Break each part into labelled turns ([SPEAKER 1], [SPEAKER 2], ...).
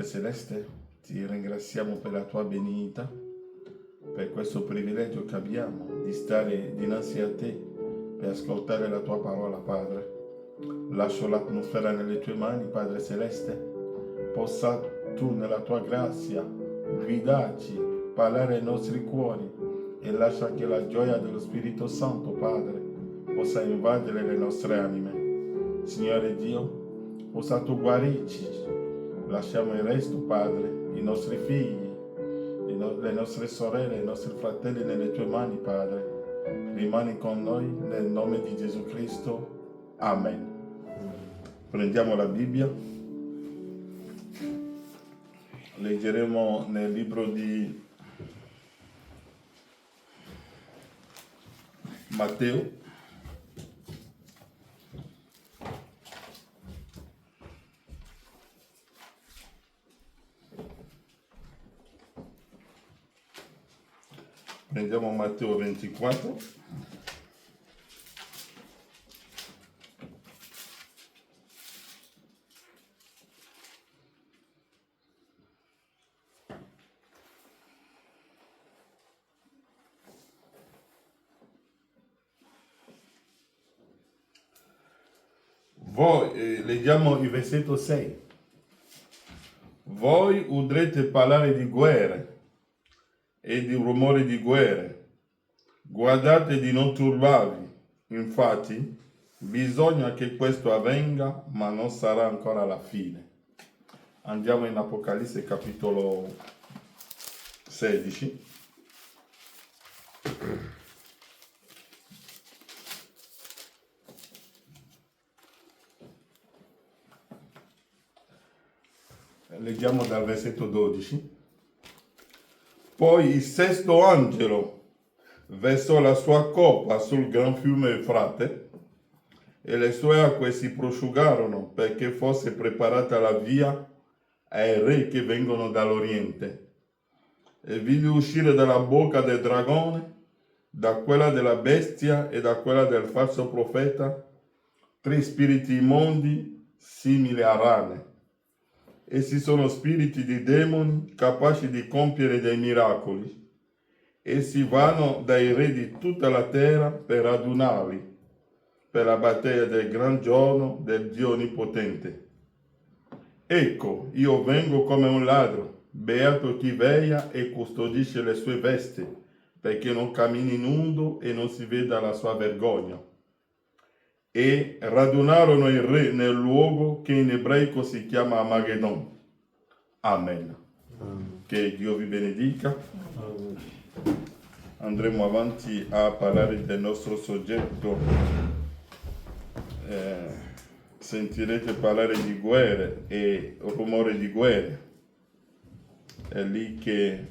[SPEAKER 1] Padre Celeste, ti ringraziamo per la tua benignità, per questo privilegio che abbiamo di stare dinanzi a te per ascoltare la tua parola, Padre. Lascio l'atmosfera nelle tue mani, Padre Celeste. Possa tu, nella tua grazia, guidarci, parlare ai nostri cuori e lascia che la gioia dello Spirito Santo, Padre, possa invadere le nostre anime. Signore Dio, possa tu guarirci. Lasciamo il resto, Padre, i nostri figli, le nostre sorelle, i nostri fratelli nelle tue mani, Padre. Rimani con noi nel nome di Gesù Cristo. Amen. Prendiamo la Bibbia. Leggeremo nel libro di Matteo. Prendiamo Matteo 24. Leggiamo il versetto 6. Voi udrete parlare di guerre e di rumori di guerre. Guardate di non turbarvi. Infatti, bisogna che questo avvenga, ma non sarà ancora la fine. Andiamo in Apocalisse capitolo 16. Leggiamo dal versetto 12. Poi il sesto angelo versò la sua coppa sul gran fiume Eufrate e le sue acque si prosciugarono perché fosse preparata la via ai re che vengono dall'Oriente. E vidi uscire dalla bocca del dragone, da quella della bestia e da quella del falso profeta, 3 spiriti immondi simili a rane. Essi sono spiriti di demoni capaci di compiere dei miracoli. Essi vanno dai re di tutta la terra per radunarli per la battaglia del gran giorno del Dio Onnipotente. Ecco, io vengo come un ladro, beato chi veglia e custodisce le sue vesti, perché non cammini nudo e non si veda la sua vergogna. E radunarono il re nel luogo che in ebraico si chiama Armageddon. Amen. Che Dio vi benedica.
[SPEAKER 2] Amen.
[SPEAKER 1] Andremo avanti a parlare del nostro soggetto. Sentirete parlare di guerre e rumore di guerre. È lì che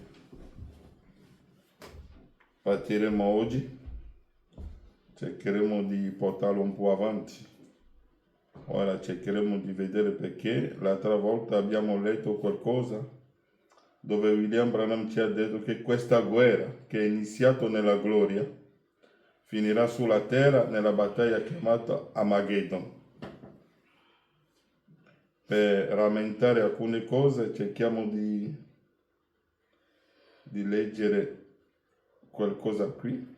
[SPEAKER 1] partiremo oggi. Cercheremo di portarlo un po' avanti. Ora cercheremo di vedere perché l'altra volta abbiamo letto qualcosa dove William Branham ci ha detto che questa guerra che è iniziata nella gloria finirà sulla terra nella battaglia chiamata Armageddon. Per rammentare alcune cose cerchiamo di leggere qualcosa qui.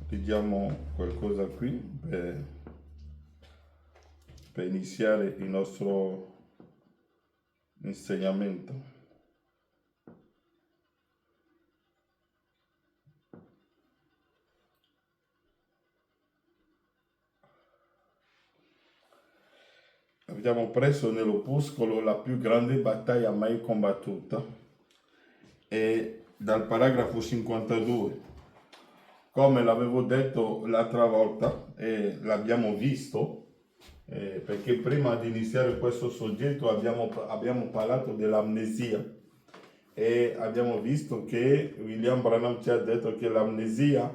[SPEAKER 1] Leggiamo qualcosa qui per iniziare il nostro insegnamento. Abbiamo preso nell'opuscolo la più grande battaglia mai combattuta e dal paragrafo 52. Come l'avevo detto l'altra volta e l'abbiamo visto, perché prima di iniziare questo soggetto abbiamo parlato dell'amnesia e abbiamo visto che William Branham ci ha detto che l'amnesia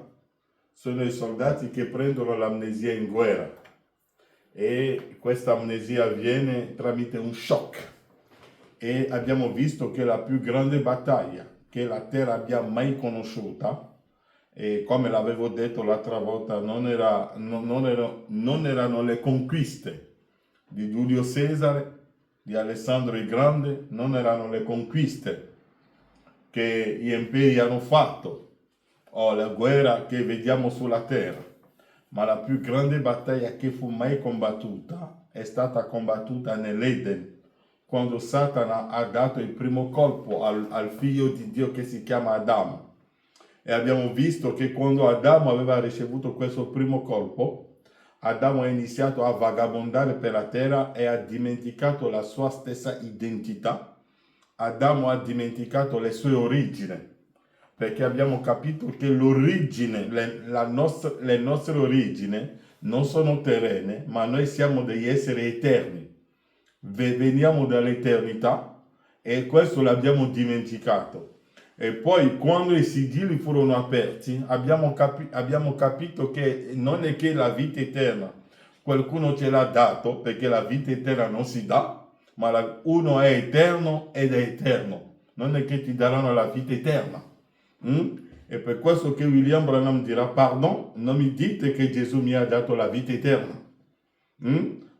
[SPEAKER 1] sono i soldati che prendono l'amnesia in guerra e questa amnesia avviene tramite un shock e abbiamo visto che la più grande battaglia che la terra abbia mai conosciuta E come l'avevo detto l'altra volta, non erano le conquiste di Giulio Cesare, di Alessandro il Grande, non erano le conquiste che gli imperi hanno fatto, o la guerra che vediamo sulla terra, ma la più grande battaglia che fu mai combattuta è stata combattuta nell'Eden, quando Satana ha dato il primo colpo al figlio di Dio che si chiama Adamo. E abbiamo visto che quando Adamo aveva ricevuto questo primo colpo, Adamo ha iniziato a vagabondare per la terra e ha dimenticato la sua stessa identità. Adamo ha dimenticato le sue origini, perché abbiamo capito che l'origine, le nostre origini non sono terrene, ma noi siamo degli esseri eterni. Veniamo dall'eternità e questo l'abbiamo dimenticato. E poi quando i sigilli furono aperti abbiamo capito che non è che la vita eterna qualcuno ce l'ha dato, perché la vita eterna non si dà, ma uno è eterno ed è eterno. Non è che ti daranno la vita eterna. E per questo che William Branham dirà: pardon, non mi dite che Gesù mi ha dato la vita eterna.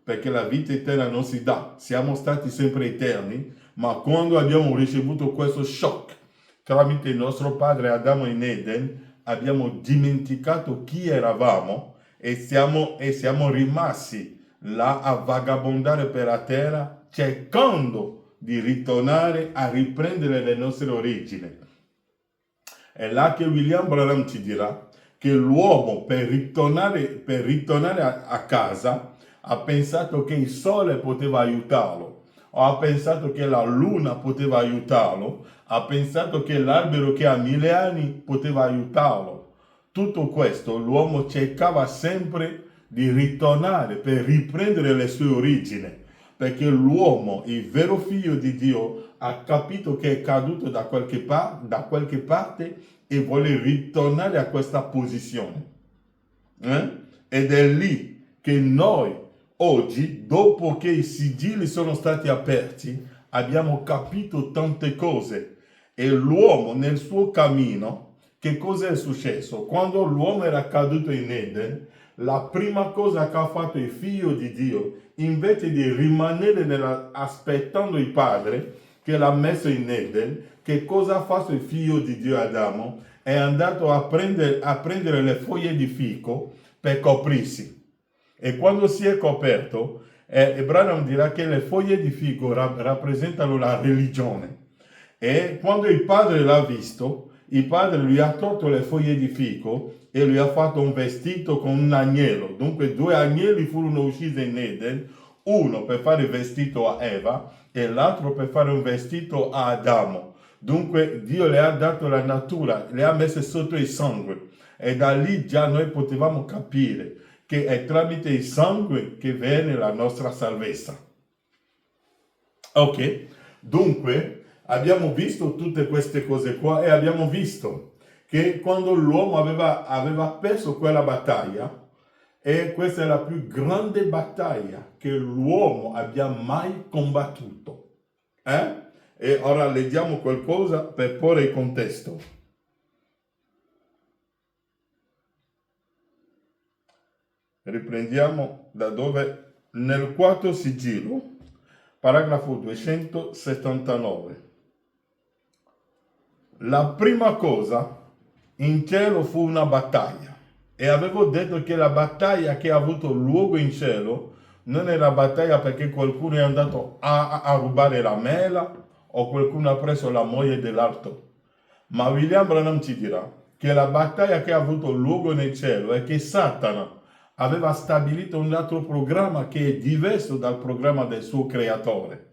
[SPEAKER 1] Perché la vita eterna non si dà. Siamo stati sempre eterni, ma quando abbiamo ricevuto questo shock tramite il nostro padre Adamo in Eden, abbiamo dimenticato chi eravamo e siamo rimasti là a vagabondare per la terra, cercando di ritornare a riprendere le nostre origini. È là che William Branham ci dirà che l'uomo per ritornare a casa ha pensato che il sole poteva aiutarlo, o ha pensato che la luna poteva aiutarlo, ha pensato che l'albero che ha 1000 anni poteva aiutarlo. Tutto questo l'uomo cercava sempre di ritornare per riprendere le sue origini, perché l'uomo, il vero figlio di Dio, ha capito che è caduto da qualche parte e vuole ritornare a questa posizione. Ed è lì che noi oggi, dopo che i sigilli sono stati aperti, abbiamo capito tante cose. E l'uomo nel suo cammino, che cosa è successo? Quando l'uomo era caduto in Eden, la prima cosa che ha fatto il figlio di Dio, invece di rimanere aspettando il padre che l'ha messo in Eden, che cosa ha fatto il figlio di Dio Adamo? È andato a prendere le foglie di fico per coprirsi. E quando si è coperto, Branham dirà che le foglie di fico rappresentano la religione. E quando il padre l'ha visto, il padre lui ha tolto le foglie di fico e lui ha fatto un vestito con un agnello. Dunque 2 agnelli furono uccisi in Eden, uno per fare il vestito a Eva e l'altro per fare un vestito a Adamo. Dunque Dio le ha dato la natura, le ha messe sotto il sangue. E da lì già noi potevamo capire che è tramite il sangue che viene la nostra salvezza. Ok, dunque abbiamo visto tutte queste cose qua e abbiamo visto che quando l'uomo aveva perso quella battaglia, e questa è la più grande battaglia che l'uomo abbia mai combattuto. E ora leggiamo qualcosa per porre il contesto. Riprendiamo da dove? Nel quarto sigillo, paragrafo 279. La prima cosa in cielo fu una battaglia. E avevo detto che la battaglia che ha avuto luogo in cielo non è la battaglia perché qualcuno è andato a rubare la mela o qualcuno ha preso la moglie dell'altro. Ma William Branham ci dirà che la battaglia che ha avuto luogo nel cielo è che Satana aveva stabilito un altro programma che è diverso dal programma del suo creatore.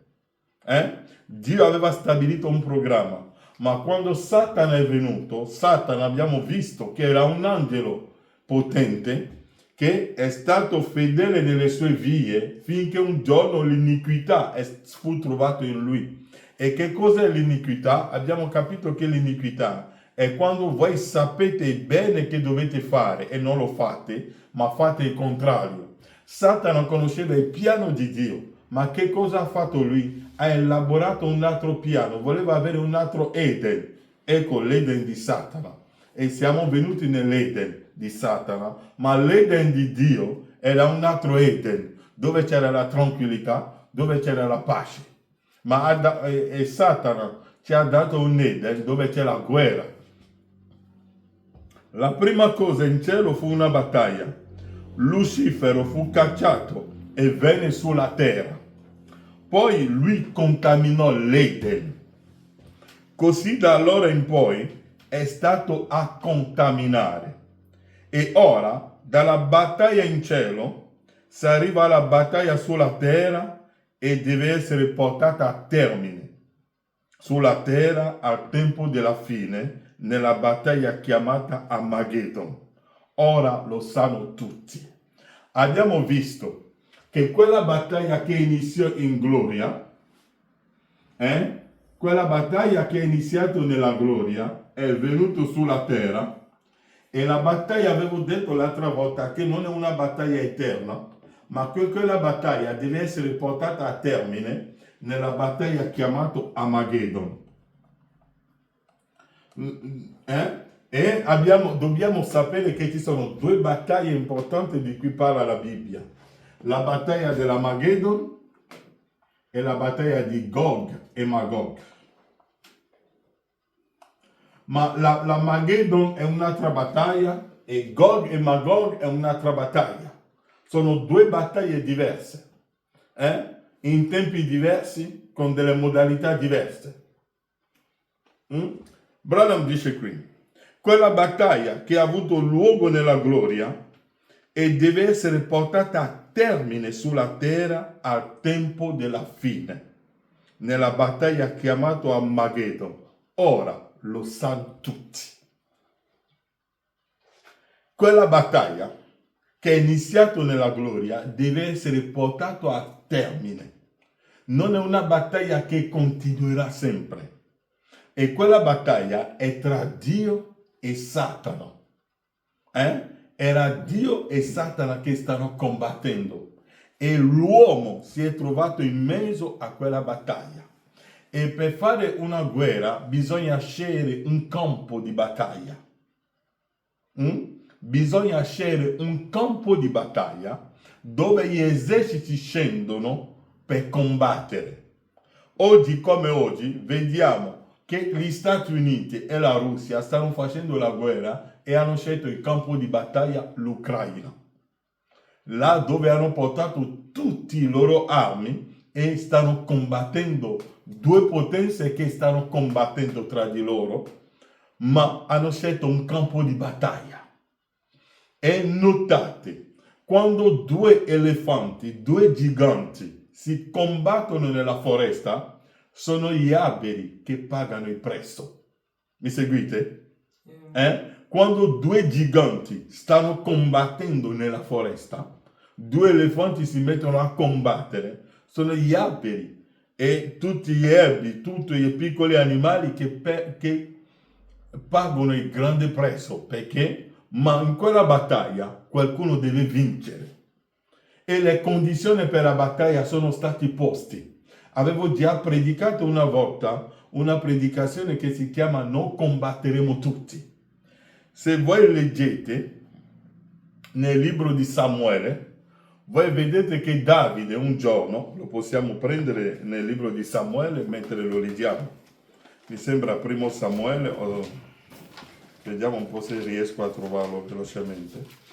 [SPEAKER 1] Dio aveva stabilito un programma, ma quando Satana è venuto, Satana abbiamo visto che era un angelo potente che è stato fedele nelle sue vie finché un giorno l'iniquità fu trovata in lui. E che cos'è l'iniquità? Abbiamo capito che l'iniquità è quando voi sapete bene che dovete fare e non lo fate, ma fate il contrario. Satana conosceva il piano di Dio, ma che cosa ha fatto lui? Ha elaborato un altro piano, voleva avere un altro Eden. Ecco l'Eden di Satana. e siamo venuti nell'Eden di Satana, ma l'Eden di Dio era un altro Eden, dove c'era la tranquillità, dove c'era la pace. Ma Satana ci ha dato un Eden dove c'è la guerra. La prima cosa in cielo fu una battaglia. Lucifero fu cacciato e venne sulla terra. Poi lui contaminò l'Eden. Così da allora in poi è stato a contaminare. E ora, dalla battaglia in cielo, si arriva alla battaglia sulla terra e deve essere portata a termine. Sulla terra al tempo della fine, nella battaglia chiamata Armageddon. Ora lo sanno tutti. Abbiamo visto che quella battaglia che iniziò in gloria, quella battaglia che è iniziata nella gloria, è venuta sulla terra, e la battaglia, avevo detto l'altra volta, che non è una battaglia eterna, ma che quella battaglia deve essere portata a termine nella battaglia chiamata Armageddon. E dobbiamo sapere che ci sono due battaglie importanti di cui parla la Bibbia. La battaglia dell'Armageddon e la battaglia di Gog e Magog. Ma l'Armageddon è un'altra battaglia e Gog e Magog è un'altra battaglia. Sono due battaglie diverse, in tempi diversi, con delle modalità diverse. Branham dice qui, quella battaglia che ha avuto luogo nella gloria e deve essere portata a termine sulla terra al tempo della fine, nella battaglia chiamata Armageddon. Ora lo sanno tutti. Quella battaglia che è iniziata nella gloria deve essere portata a termine. Non è una battaglia che continuerà sempre. E quella battaglia è tra Dio e Satana. Era Dio e Satana che stanno combattendo. E l'uomo si è trovato in mezzo a quella battaglia. E per fare una guerra bisogna scegliere un campo di battaglia. Bisogna scegliere un campo di battaglia dove gli eserciti scendono per combattere. Oggi come oggi vediamo che gli Stati Uniti e la Russia stanno facendo la guerra e hanno scelto il campo di battaglia l'Ucraina. Là dove hanno portato tutte le loro armi e stanno combattendo due potenze che stanno combattendo tra di loro, ma hanno scelto un campo di battaglia. E notate, quando due elefanti, due giganti si combattono nella foresta, sono gli alberi che pagano il prezzo. Mi seguite? Quando due giganti stanno combattendo nella foresta, due elefanti si mettono a combattere, sono gli alberi e tutti gli erbi, tutti i piccoli animali che pagano il grande prezzo. Perché? Ma in quella battaglia qualcuno deve vincere. E le condizioni per la battaglia sono state poste. Avevo già predicato una volta una predicazione che si chiama "Non combatteremo tutti". Se voi leggete nel libro di Samuele, voi vedete che Davide un giorno, lo possiamo prendere nel libro di Samuele mentre lo leggiamo. Mi sembra primo Samuele, vediamo un po' se riesco a trovarlo velocemente.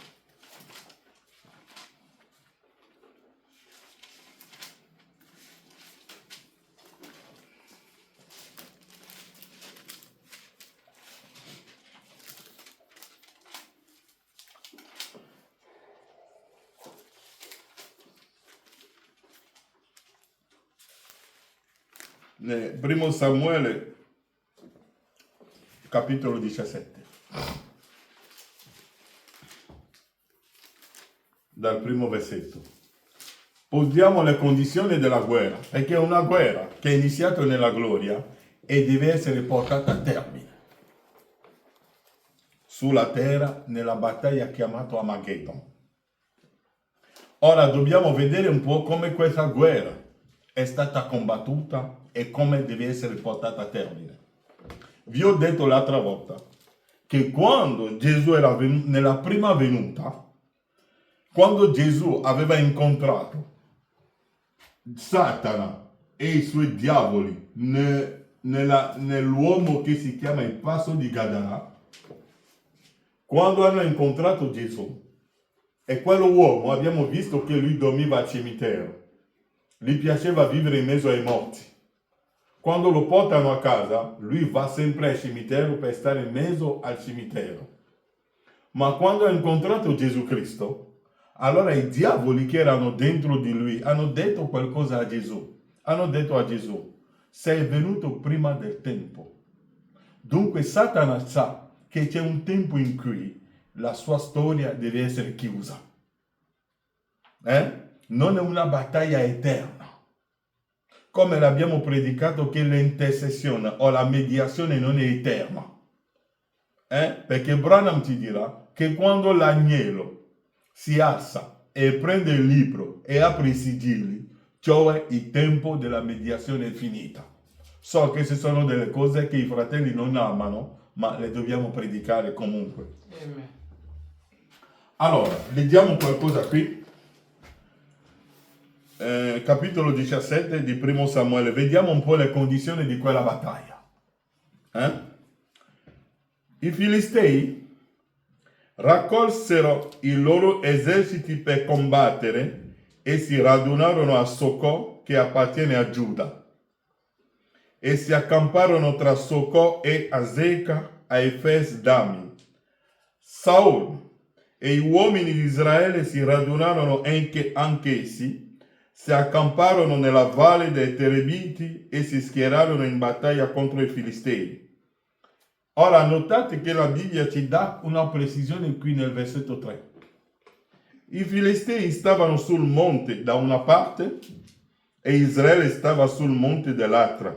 [SPEAKER 1] Primo Samuele, capitolo 17. Dal primo versetto. Posiamo le condizioni della guerra, perché è una guerra che è iniziata nella gloria e deve essere portata a termine. Sulla terra, nella battaglia chiamata Armageddon. Ora dobbiamo vedere un po' come questa guerra è stata combattuta e come deve essere portata a termine. Vi ho detto l'altra volta che quando Gesù era venuto, nella prima venuta, quando Gesù aveva incontrato Satana e i suoi diavoli nell'uomo che si chiama il passo di Gadara, quando hanno incontrato Gesù, e quell'uomo abbiamo visto che lui dormiva al cimitero, gli piaceva vivere in mezzo ai morti. Quando lo portano a casa, lui va sempre al cimitero per stare in mezzo al cimitero. Ma quando ha incontrato Gesù Cristo, allora i diavoli che erano dentro di lui hanno detto qualcosa a Gesù. Hanno detto a Gesù: sei venuto prima del tempo. Dunque Satana sa che c'è un tempo in cui la sua storia deve essere chiusa. Non è una battaglia eterna. Come l'abbiamo predicato che l'intercessione o la mediazione non è eterna. Perché Branham ti dirà che quando l'agnello si alza e prende il libro e apre i sigilli, cioè il tempo della mediazione è finita. So che ci sono delle cose che i fratelli non amano, ma le dobbiamo predicare comunque. Amen. Allora, leggiamo qualcosa qui. Capitolo 17 di Primo Samuele. Vediamo un po' le condizioni di quella battaglia. I Filistei raccolsero i loro eserciti per combattere e si radunarono a Socò, che appartiene a Giuda, e si accamparono tra Socò e Azeca a Efes Dami. Saul e gli uomini di Israele si radunarono anch'essi, si accamparono nella valle dei Terebiti e si schierarono in battaglia contro i Filistei. Ora notate che la Bibbia ci dà una precisione qui nel versetto 3. I Filistei stavano sul monte da una parte e Israele stava sul monte dall'altra.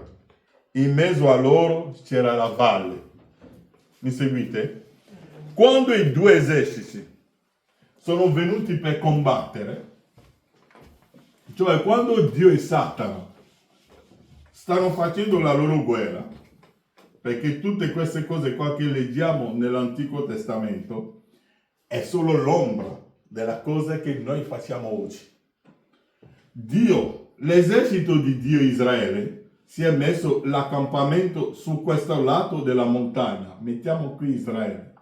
[SPEAKER 1] In mezzo a loro c'era la valle. Mi seguite? Quando i due eserciti sono venuti per combattere, cioè quando Dio e Satana stanno facendo la loro guerra, perché tutte queste cose qua che leggiamo nell'Antico Testamento è solo l'ombra della cosa che noi facciamo oggi. Dio, l'esercito di Dio Israele, si è messo l'accampamento su questo lato della montagna. Mettiamo qui Israele.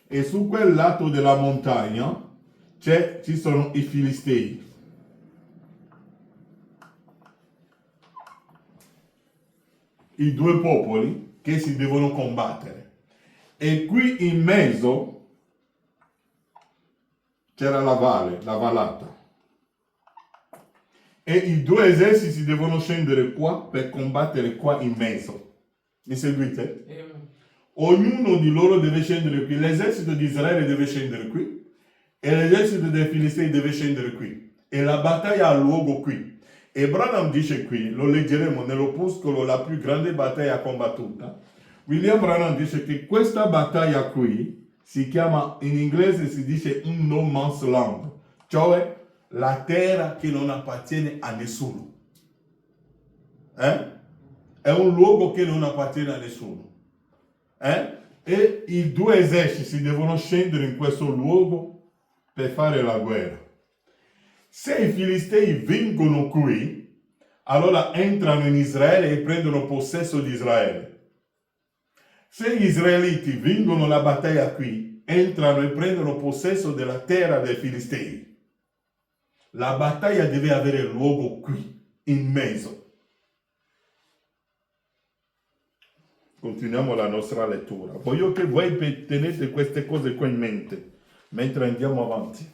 [SPEAKER 1] E su quel lato della montagna ci sono i Filistei. I due popoli che si devono combattere. E qui in mezzo c'era la valle, la vallata. E i due eserciti devono scendere qua per combattere qua in mezzo. Mi seguite? Ognuno di loro deve scendere qui. L'esercito di Israele deve scendere qui e l'esercito dei Filistei deve scendere qui. E la battaglia ha luogo qui. E Branham dice qui, lo leggeremo nell'opuscolo, la più grande battaglia combattuta. William Branham dice che questa battaglia qui si chiama, in inglese si dice un no man's land, cioè la terra che non appartiene a nessuno. È un luogo che non appartiene a nessuno. E i due eserciti devono scendere in questo luogo per fare la guerra. Se i Filistei vincono qui, allora entrano in Israele e prendono possesso di Israele. Se gli israeliti vincono la battaglia qui, entrano e prendono possesso della terra dei Filistei. La battaglia deve avere luogo qui, in mezzo. Continuiamo la nostra lettura. Voglio che voi tenete queste cose qua in mente mentre andiamo avanti.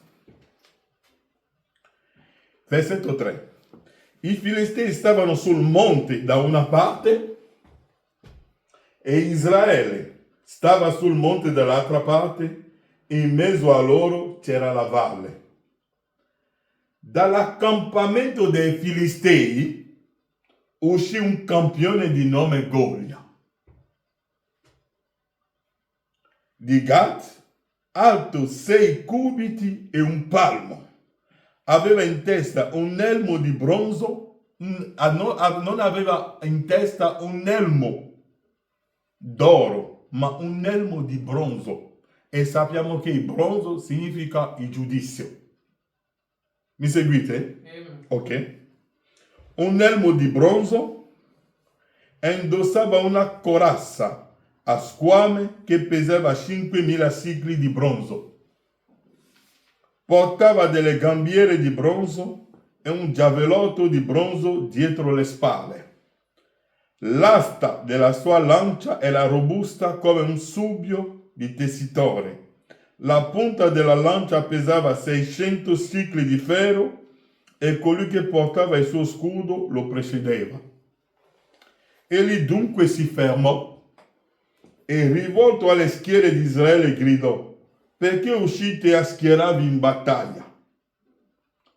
[SPEAKER 1] Versetto 3. I Filistei stavano sul monte da una parte e Israele stava sul monte dall'altra parte, e in mezzo a loro c'era la valle. Dall'accampamento dei Filistei uscì un campione di nome Golia, di Gat, alto 6 cubiti e un palmo. Aveva in testa un elmo di bronzo, non aveva in testa un elmo d'oro, ma un elmo di bronzo. E sappiamo che il bronzo significa il giudizio. Mi seguite? Ok. Un elmo di bronzo e indossava una corazza a squame che pesava 5.000 sicli di bronzo. Portava delle gambiere di bronzo e un giavellotto di bronzo dietro le spalle. L'asta della sua lancia era robusta come un subbio di tessitore. La punta della lancia pesava 600 sicli di ferro e colui che portava il suo scudo lo precedeva. Egli dunque si fermò e, rivolto alle schiere di Israele, gridò: perché uscite a schierarvi in battaglia?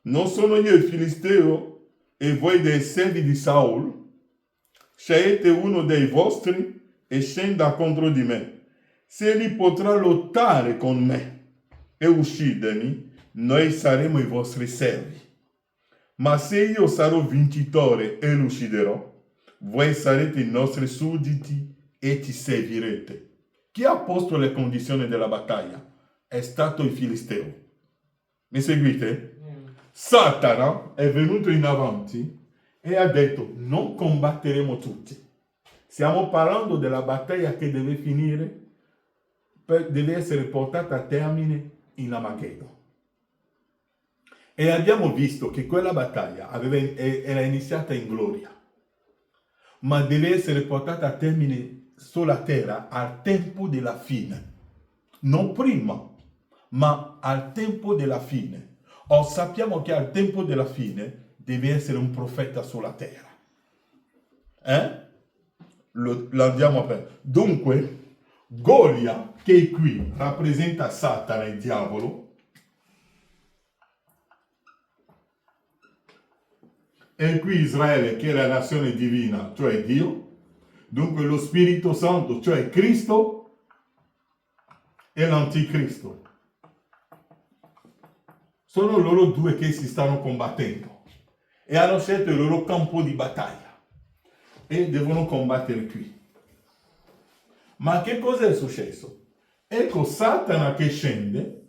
[SPEAKER 1] Non sono io il Filisteo e voi dei servi di Saul? Scegliete uno dei vostri e scenda contro di me. Se egli potrà lottare con me e uccidermi, noi saremo i vostri servi. Ma se io sarò vincitore e lo ucciderò, voi sarete i nostri sudditi e ci servirete. Chi ha posto le condizioni della battaglia? È stato il Filisteo. Mi seguite? Satana è venuto in avanti e ha detto: non combatteremo tutti. Stiamo parlando della battaglia che deve finire, deve essere portata a termine in Armageddon. E abbiamo visto che quella battaglia era iniziata in gloria, ma deve essere portata a termine sulla terra al tempo della fine. Non prima, ma al tempo della fine. O sappiamo che al tempo della fine deve essere un profeta sulla terra. Lo andiamo a prendere. Dunque, Golia, che qui rappresenta Satana, il diavolo, e qui Israele, che è la nazione divina, cioè Dio. Dunque lo Spirito Santo, cioè Cristo, e l'Anticristo. Sono loro due che si stanno combattendo e hanno scelto il loro campo di battaglia e devono combattere qui. Ma che cosa è successo? Ecco Satana che scende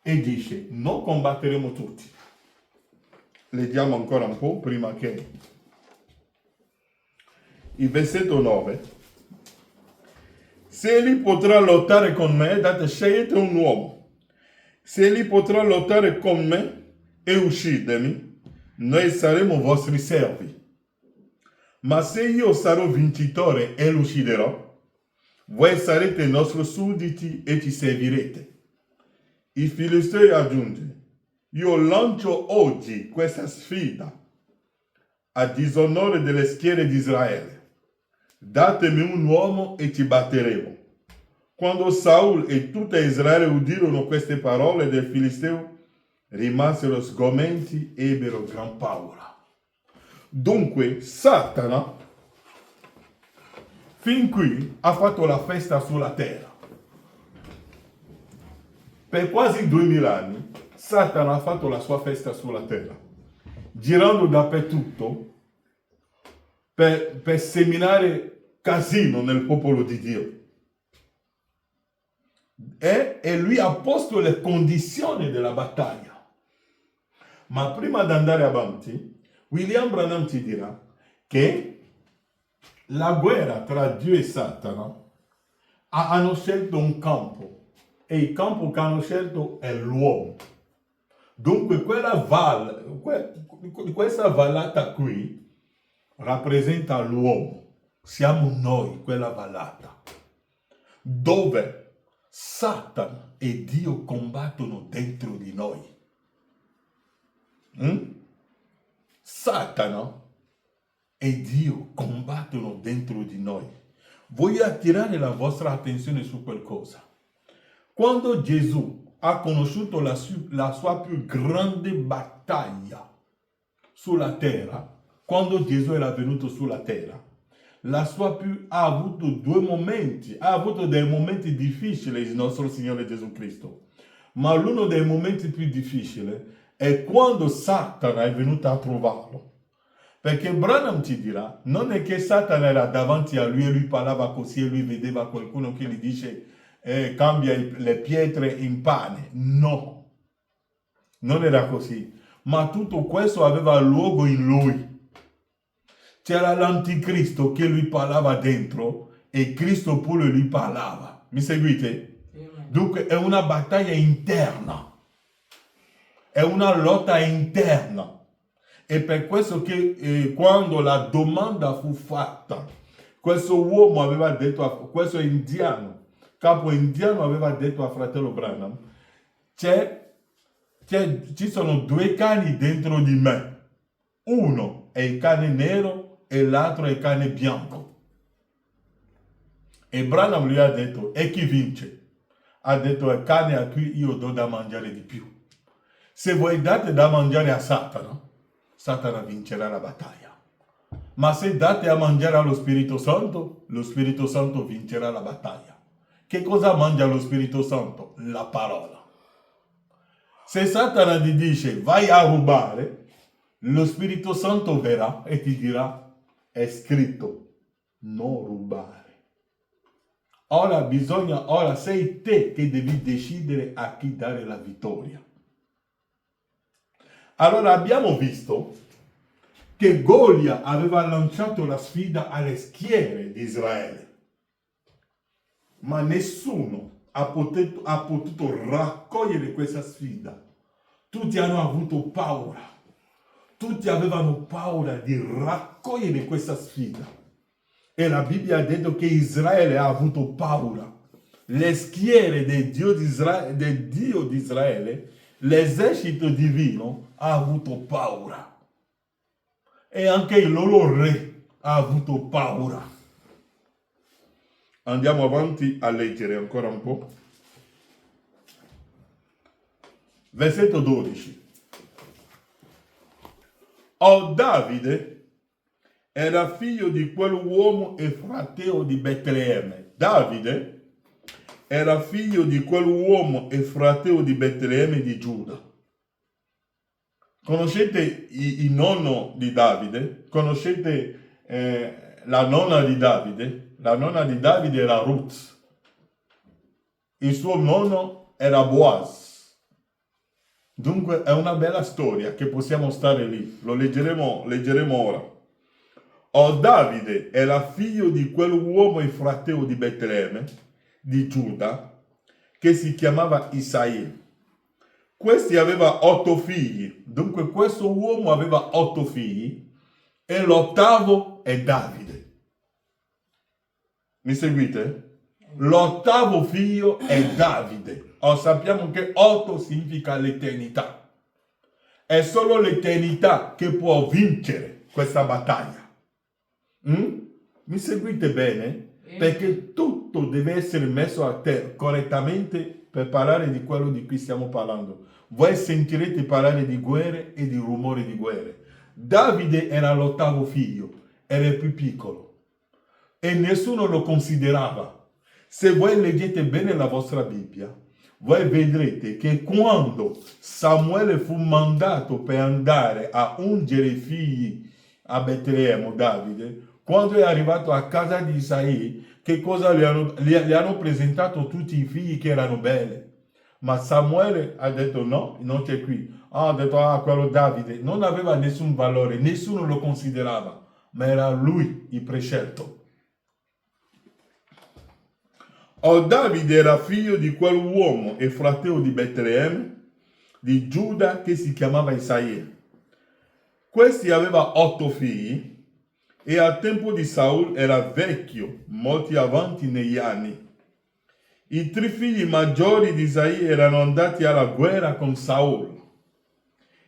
[SPEAKER 1] e dice: non combatteremo tutti. Leggiamo ancora un po' prima che il versetto 9. Se egli potrà lottare con me, scegliete un uomo. Se egli potrà lottare con me e uccidermi, noi saremo vostri servi. Ma se io sarò vincitore e lo ucciderò, voi sarete i nostri sudditi e ci servirete. Il Filisteo aggiunge: io lancio oggi questa sfida a disonore delle schiere di Israele. Datemi un uomo e ci batteremo. Quando Saul e tutta Israele udirono queste parole del Filisteo, rimasero sgomenti e ebbero gran paura. Dunque Satana fin qui ha fatto la festa sulla terra. Per quasi 2000 anni Satana ha fatto la sua festa sulla terra, girando dappertutto per seminare casino nel popolo di Dio. E lui ha posto le condizioni della battaglia. Ma prima di andare avanti, William Branham ti dirà che la guerra tra Dio e Satana hanno scelto un campo, e il campo che hanno scelto è l'uomo. Dunque questa vallata qui rappresenta l'uomo. Siamo noi quella vallata, dove Satana e Dio combattono dentro di noi. Satana e Dio combattono dentro di noi. Voglio attirare la vostra attenzione su qualcosa. Quando Gesù ha conosciuto la sua più grande battaglia sulla terra, quando Gesù era venuto sulla terra, ha avuto dei momenti difficili il nostro Signore Gesù Cristo. Ma uno dei momenti più difficili è quando Satana è venuto a trovarlo. Perché Branham ti dirà, non è che Satana era davanti a lui e lui parlava così e lui vedeva qualcuno che gli dice cambia le pietre in pane. No, non era così. Ma tutto questo aveva luogo in lui. C'era l'anticristo che lui parlava dentro e Cristo pure lui parlava. Mi seguite? Dunque è una battaglia interna. È una lotta interna. E per questo che quando la domanda fu fatta, questo uomo aveva detto, questo indiano, capo indiano aveva detto a fratello Branham, ci sono due cani dentro di me. Uno è il cane nero e l'altro è il cane bianco. E Branham lui ha detto, e chi vince? Ha detto, è il cane a cui io do da mangiare di più. Se voi date da mangiare a Satana, Satana vincerà la battaglia. Ma se date a mangiare allo Spirito Santo, lo Spirito Santo vincerà la battaglia. Che cosa mangia lo Spirito Santo? La parola. Se Satana ti dice vai a rubare, lo Spirito Santo verrà e ti dirà è scritto non rubare. Ora sei te che devi decidere a chi dare la vittoria. Allora abbiamo visto che Golia aveva lanciato la sfida alle schiere di Israele, ma nessuno ha potuto raccogliere questa sfida. Tutti hanno avuto paura, tutti avevano paura di raccogliere questa sfida. E la Bibbia ha detto che Israele ha avuto paura. Le schiere del Dio di Israele, l'esercito divino ha avuto paura. E anche il loro re ha avuto paura. Andiamo avanti a leggere ancora un po'. Versetto 12. Davide era figlio di quell'uomo e fratello di Betlemme. Davide era figlio di quell'uomo e fratello di Betlemme di Giuda. Conoscete il nonno di Davide? Conoscete la nonna di Davide? La nonna di Davide era Ruth. Il suo nonno era Boaz. Dunque è una bella storia che possiamo stare lì. Lo leggeremo ora. Davide era figlio di quell'uomo e fratello di Betlemme, di Giuda, che si chiamava Isaia. Questi aveva 8 figli, dunque questo uomo aveva 8 figli e l'ottavo è Davide. Mi seguite? L'ottavo figlio è Davide. Sappiamo che 8 significa l'eternità. È solo l'eternità che può vincere questa battaglia. Mi seguite bene? Perché tutto deve essere messo a terra correttamente per parlare di quello di cui stiamo parlando. Voi sentirete parlare di guerre e di rumori di guerre. Davide era l'ottavo figlio, era il più piccolo e nessuno lo considerava. Se voi leggete bene la vostra Bibbia, voi vedrete che quando Samuele fu mandato per andare a ungere i figli a Betlemme, Davide, quando è arrivato a casa di Isaia, che cosa gli hanno presentato tutti i figli che erano belli. Ma Samuele ha detto no, non c'è qui. Ha detto quello Davide non aveva nessun valore, nessuno lo considerava, ma era lui il prescelto. Davide era figlio di quell'uomo e fratello di Betlemme, di Giuda, che si chiamava Isaia. Questi aveva 8 figli e al tempo di Saul era vecchio, molto avanti negli anni. I 3 figli maggiori di Isaia erano andati alla guerra con Saul.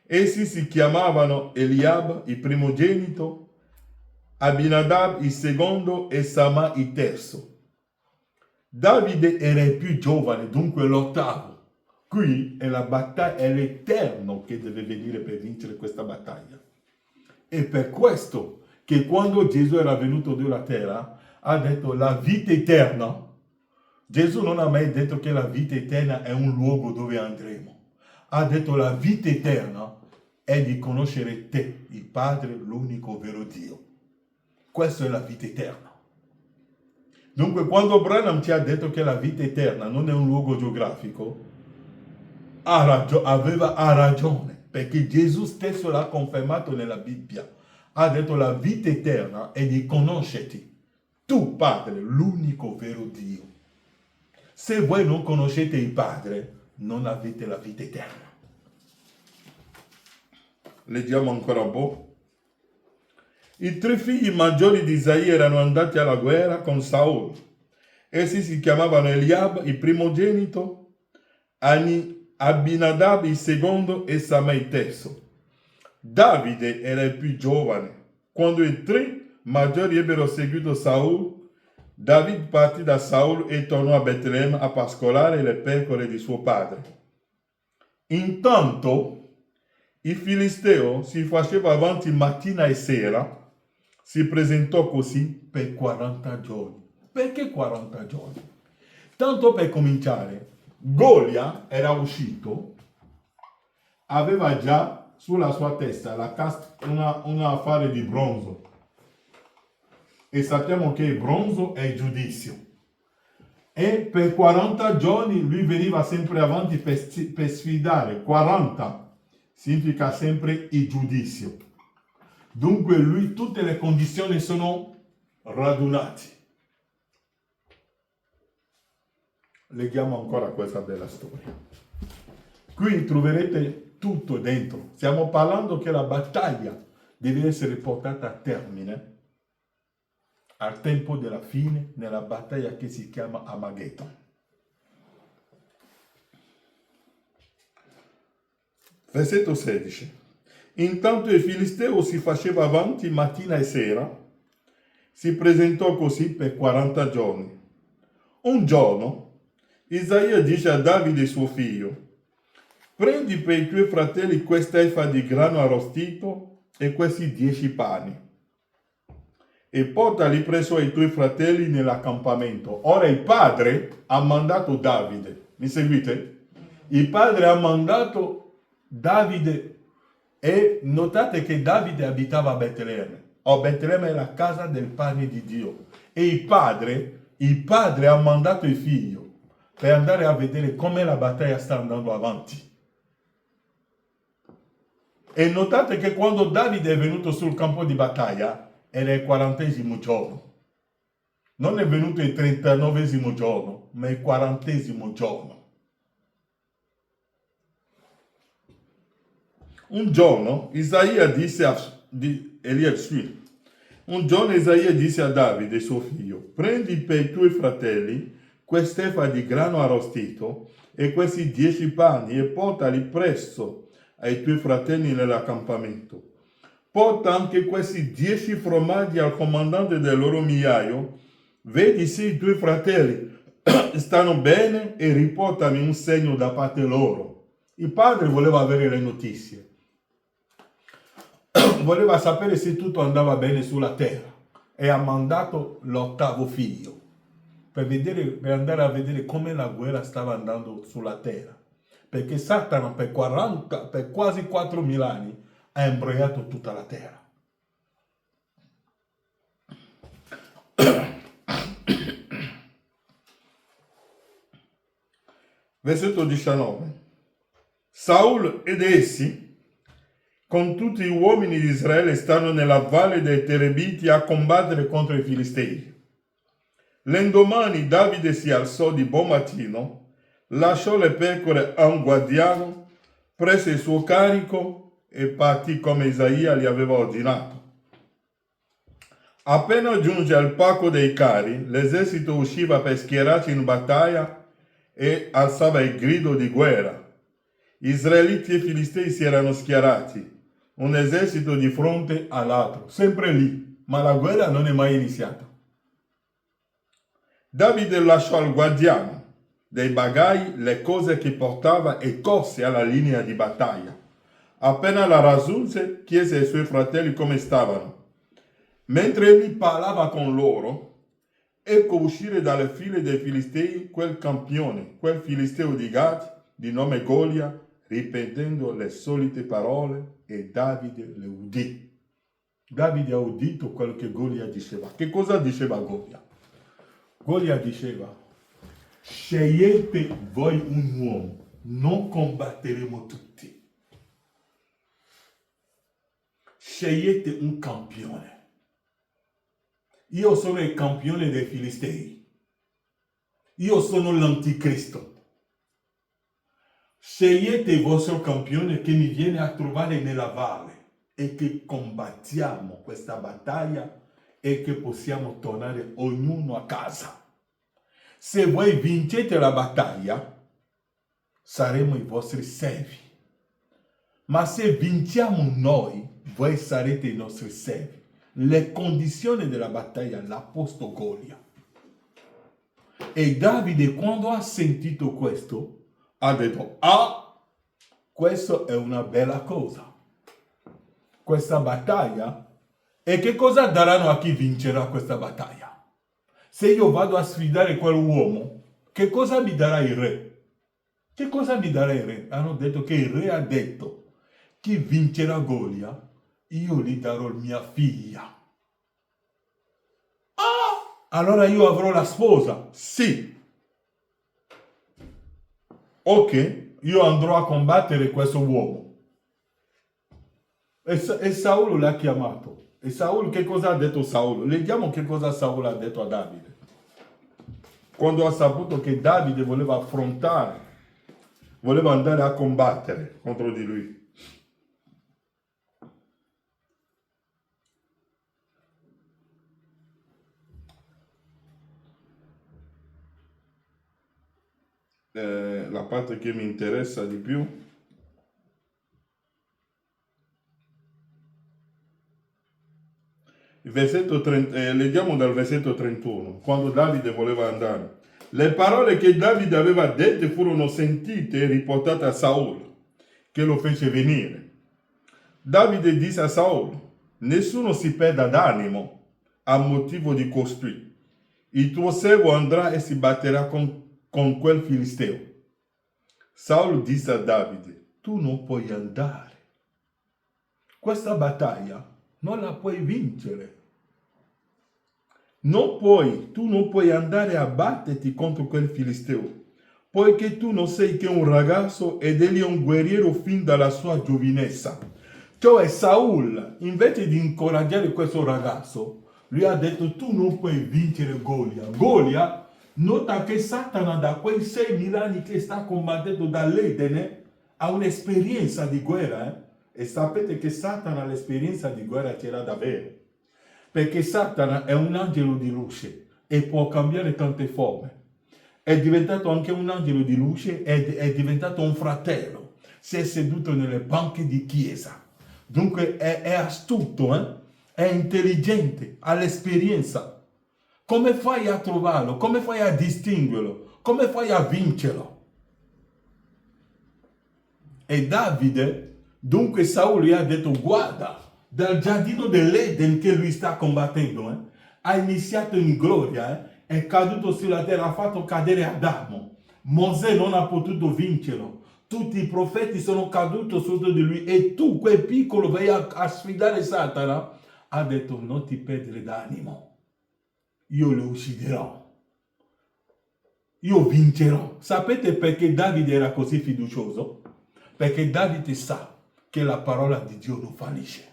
[SPEAKER 1] Essi si chiamavano Eliab, il primogenito, Abinadab, il secondo, e Sama, il terzo. Davide era il più giovane, dunque l'ottavo. Qui è la battaglia, è l'Eterno che deve venire per vincere questa battaglia. E per questo che quando Gesù era venuto sulla terra, ha detto la vita eterna. Gesù non ha mai detto che la vita eterna è un luogo dove andremo. Ha detto la vita eterna è è di conoscere te, il Padre, l'unico vero Dio. Questa è la vita eterna. Dunque, quando Branham ci ha detto che la vita eterna non è un luogo geografico, ha ragione, perché Gesù stesso l'ha confermato nella Bibbia. Ha detto la vita eterna è di conoscerti, tu Padre, l'unico vero Dio. Se voi non conoscete il Padre, non avete la vita eterna. Leggiamo ancora un po'. I 3 figli maggiori di Isaia erano andati alla guerra con Saul. Essi si chiamavano Eliab, il primogenito, Abinadab il secondo e Samei il terzo. Davide era il più giovane. Quando i 3 maggiori ebbero seguito Saul, David partì da Saul e tornò a Betlemme a pascolare le pecore di suo padre. Intanto il Filisteo si faceva avanti mattina e sera, si presentò così per 40 giorni. Perché 40 giorni? Tanto per cominciare, Golia era uscito, aveva già sulla sua testa un affare di bronzo. E sappiamo che il bronzo è il giudizio. E per 40 giorni lui veniva sempre avanti per sfidare. 40 significa sempre il giudizio. Dunque lui, tutte le condizioni sono radunate. Leggiamo ancora questa bella storia. Qui troverete tutto dentro. Stiamo parlando che la battaglia deve essere portata a termine al tempo della fine, nella battaglia che si chiama Armageddon. Versetto 16. Intanto il Filisteo si faceva avanti mattina e sera, si presentò così per 40 giorni. Un giorno, Isaia dice a Davide suo figlio: prendi per i tuoi fratelli quest'efa di grano arrostito e questi 10 pani e portali presso ai tuoi fratelli nell'accampamento. Ora il padre ha mandato Davide. Mi seguite? Il padre ha mandato Davide e notate che Davide abitava a Betlemme. Betlemme è la casa del pane di Dio. E il padre ha mandato il figlio per andare a vedere come la battaglia sta andando avanti. E notate che quando Davide è venuto sul campo di battaglia era il 40° giorno. Non è venuto il 39° giorno, ma il 40° giorno. Un giorno Isaia disse a Davide, suo figlio: prendi per i tuoi fratelli quest'efa di grano arrostito e questi 10 pani e portali presso ai tuoi fratelli nell'accampamento. Porta anche questi 10 formaggi al comandante del loro migliaio. Vedi se i tuoi fratelli stanno bene e riportami un segno da parte loro. Il padre voleva avere le notizie. Voleva sapere se tutto andava bene sulla terra e ha mandato l'8° figlio per andare a vedere come la guerra stava andando sulla terra, perché Satana per quasi 4.000 anni ha imbrogliato tutta la terra. Versetto 19. Saul ed essi con tutti gli uomini di Israele stanno nella valle dei Terebiti a combattere contro i Filistei. L'indomani Davide si alzò di buon mattino, lasciò le pecore a un guardiano, prese il suo carico e partì come Isaia gli aveva ordinato. Appena giunge al parco dei carri, l'esercito usciva per schierarsi in battaglia e alzava il grido di guerra. Israeliti e Filistei si erano schierati, un esercito di fronte all'altro, sempre lì, ma la guerra non è mai iniziata. Davide lasciò al guardiano dei bagagli le cose che portava e corse alla linea di battaglia. Appena la raggiunse, chiese ai suoi fratelli come stavano. Mentre egli parlava con loro, ecco uscire dalle file dei Filistei quel campione, quel Filisteo di Gat, di nome Golia, ripetendo le solite parole e Davide le udì. Davide ha udito quello che Golia diceva. Che cosa diceva Golia? Golia diceva: scegliete voi un uomo, non combatteremo tutti. Scegliete un campione. Io sono il campione dei Filistei. Io sono l'anticristo. Scegliete il vostro campione che mi viene a trovare nella valle e che combattiamo questa battaglia e che possiamo tornare ognuno a casa. Se voi vincete la battaglia, saremo i vostri servi. Ma se vinciamo noi, voi sarete i nostri servi. Le condizioni della battaglia l'ha posto Golia. E Davide, quando ha sentito questo, ha detto: ah, questo è una bella cosa. Questa battaglia. E che cosa daranno a chi vincerà questa battaglia? Se io vado a sfidare quell'uomo, che cosa mi darà il re? Che cosa mi darà il re? Hanno detto che il re ha detto: chi vincerà Golia, io gli darò mia figlia. Ah! Allora io avrò la sposa? Sì. Ok, io andrò a combattere questo uomo. E Saul l'ha chiamato. E Saul, che cosa ha detto Saul? Leggiamo che cosa Saul ha detto a Davide. Quando ha saputo che Davide voleva affrontare, voleva andare a combattere contro di lui. La parte che mi interessa di più. Leggiamo dal versetto 31, quando Davide voleva andare. Le parole che Davide aveva dette furono sentite e riportate a Saul, che lo fece venire. Davide disse a Saul: nessuno si perda d'animo a motivo di costui. Il tuo servo andrà e si batterà con quel filisteo. Saul disse a Davide: tu non puoi andare. Questa battaglia non la puoi vincere. Tu non puoi andare a batterti contro quel filisteo, poiché tu non sei che un ragazzo ed egli è un guerriero fin dalla sua giovinezza. Cioè Saul, invece di incoraggiare questo ragazzo, lui ha detto: tu non puoi vincere Golia. Golia, nota che Satana da quei 6.000 anni che sta combattendo dall'Edene ha un'esperienza di guerra. E sapete che Satana l'esperienza di guerra c'era davvero. Perché Satana è un angelo di luce e può cambiare tante forme. È diventato anche un angelo di luce, è diventato un fratello. Si è seduto nelle banche di chiesa. Dunque è astuto, è intelligente, ha l'esperienza. Come fai a trovarlo? Come fai a distinguerlo? Come fai a vincerlo? E Davide, dunque Saul gli ha detto: guarda, dal giardino dell'Eden che lui sta combattendo, ha iniziato in gloria, è caduto sulla terra, ha fatto cadere Adamo. Mosè non ha potuto vincerlo. Tutti i profeti sono caduti sotto di lui e tu, quel piccolo, vai a sfidare Satana. Ha detto: non ti perdere d'animo. Io lo ucciderò. Io vincerò. Sapete perché Davide era così fiducioso? Perché Davide sa che la parola di Dio non fallisce.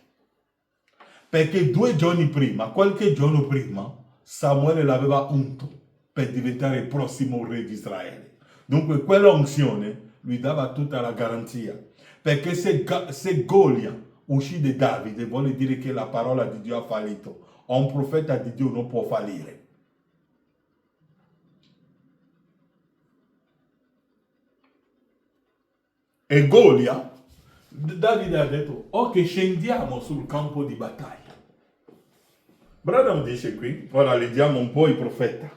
[SPEAKER 1] Perché 2 giorni prima, qualche giorno prima, Samuele l'aveva unto per diventare il prossimo re di Israele. Dunque quella unzione lui dava tutta la garanzia. Perché se Golia uccide Davide, vuole dire che la parola di Dio ha fallito. Un profeta di Dio non può fallire. E Golia, Davide ha detto: ok, scendiamo sul campo di battaglia. Branham dice qui, ora leggiamo un po' il profeta.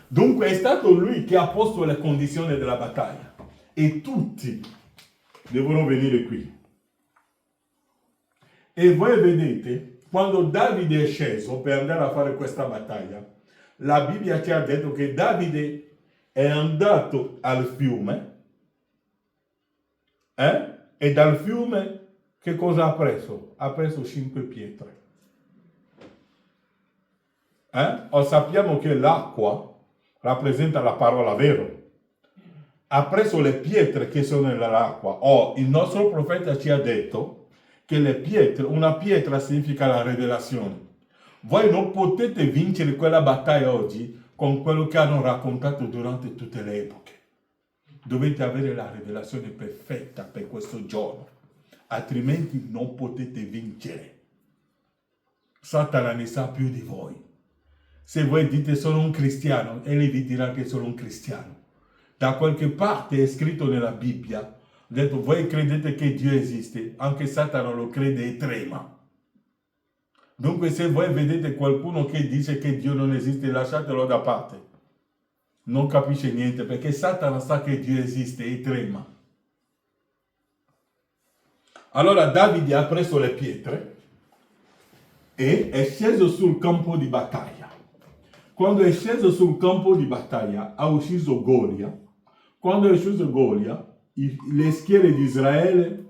[SPEAKER 1] Dunque è stato lui che ha posto le condizioni della battaglia e tutti devono venire qui. E voi vedete, quando Davide è sceso per andare a fare questa battaglia, la Bibbia ci ha detto che Davide è andato al fiume, e dal fiume che cosa ha preso? Ha preso 5 pietre. O sappiamo che l'acqua rappresenta la parola vero. Ha preso le pietre che sono nell'acqua. Il nostro profeta ci ha detto che le pietre, una pietra significa la rivelazione. Voi non potete vincere quella battaglia oggi con quello che hanno raccontato durante tutte le epoche. Dovete avere la rivelazione perfetta per questo giorno, altrimenti non potete vincere. Satana ne sa più di voi. Se voi dite sono un cristiano, egli vi dirà che sono un cristiano. Da qualche parte è scritto nella Bibbia, ha detto voi credete che Dio esiste, anche Satana lo crede e trema. Dunque se voi vedete qualcuno che dice che Dio non esiste, lasciatelo da parte. Non capisce niente perché Satana sa che Dio esiste e trema. Allora Davide ha preso le pietre e è sceso sul campo di battaglia. Quando è sceso sul campo di battaglia ha ucciso Golia. Quando è ucciso Golia, le schiere di Israele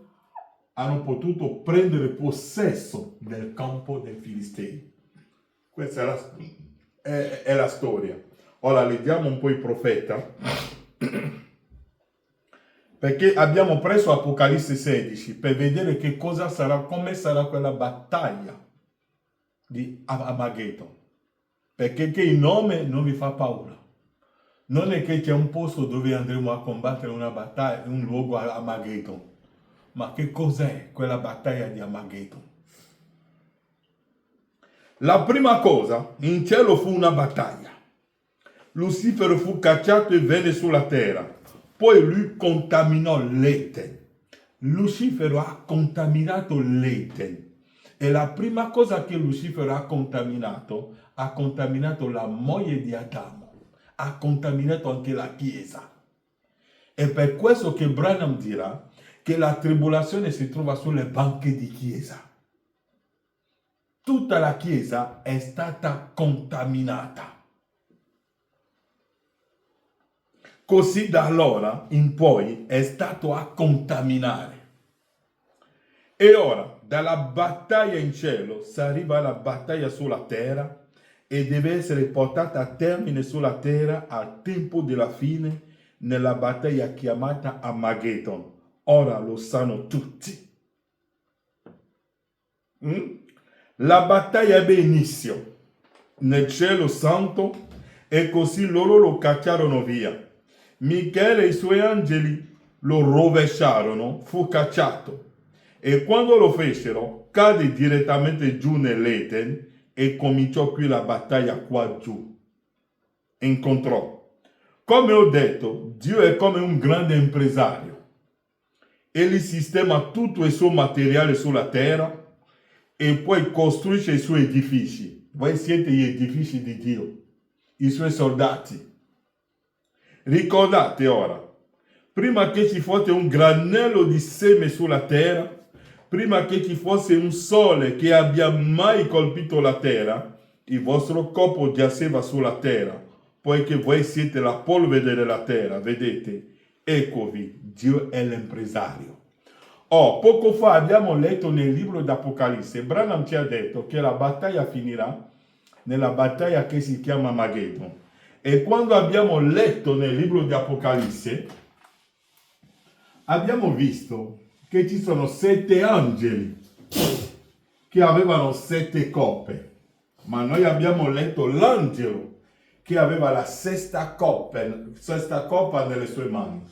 [SPEAKER 1] hanno potuto prendere possesso del campo dei Filistei. Questa è la storia. Ora leggiamo un po' il profeta, perché abbiamo preso Apocalisse 16 per vedere che cosa sarà, come sarà quella battaglia di Armageddon. Perché che il nome non vi fa paura. Non è che c'è un posto dove andremo a combattere una battaglia, un luogo a Armageddon. Ma che cos'è quella battaglia di Armageddon? La prima cosa, in cielo fu una battaglia. Lucifero fu cacciato e venne sulla terra. Poi lui contaminò l'Eden. Lucifero ha contaminato l'Eden. E la prima cosa che Lucifero ha contaminato la moglie di Adamo. Ha contaminato anche la Chiesa. È per questo che Branham dirà che la tribolazione si trova sulle banche di Chiesa. Tutta la Chiesa è stata contaminata. Così da allora in poi è stato a contaminare. E ora, dalla battaglia in cielo, si arriva alla battaglia sulla terra e deve essere portata a termine sulla terra al tempo della fine nella battaglia chiamata Armageddon. Ora lo sanno tutti. La battaglia ebbe inizio nel cielo santo e così loro lo cacciarono via. Michele e i suoi angeli lo rovesciarono, fu cacciato. E quando lo fecero, cadde direttamente giù nell'Eden e cominciò qui la battaglia qua giù. Incontrò. Come ho detto, Dio è come un grande impresario. Egli sistema tutto il suo materiale sulla terra e poi costruisce i suoi edifici. Voi siete gli edifici di Dio, i suoi soldati. Ricordate ora, prima che ci fosse un granello di seme sulla terra, prima che ci fosse un sole che abbia mai colpito la terra, il vostro corpo giaceva sulla terra, poiché voi siete la polvere della terra, vedete? Eccovi, Dio è l'impresario. Poco fa abbiamo letto nel libro d'Apocalisse, Branham ci ha detto che la battaglia finirà nella battaglia che si chiama Armageddon. E quando abbiamo letto nel libro di Apocalisse, abbiamo visto che ci sono 7 angeli che avevano 7 coppe, ma noi abbiamo letto l'angelo che aveva la sesta coppa nelle sue mani.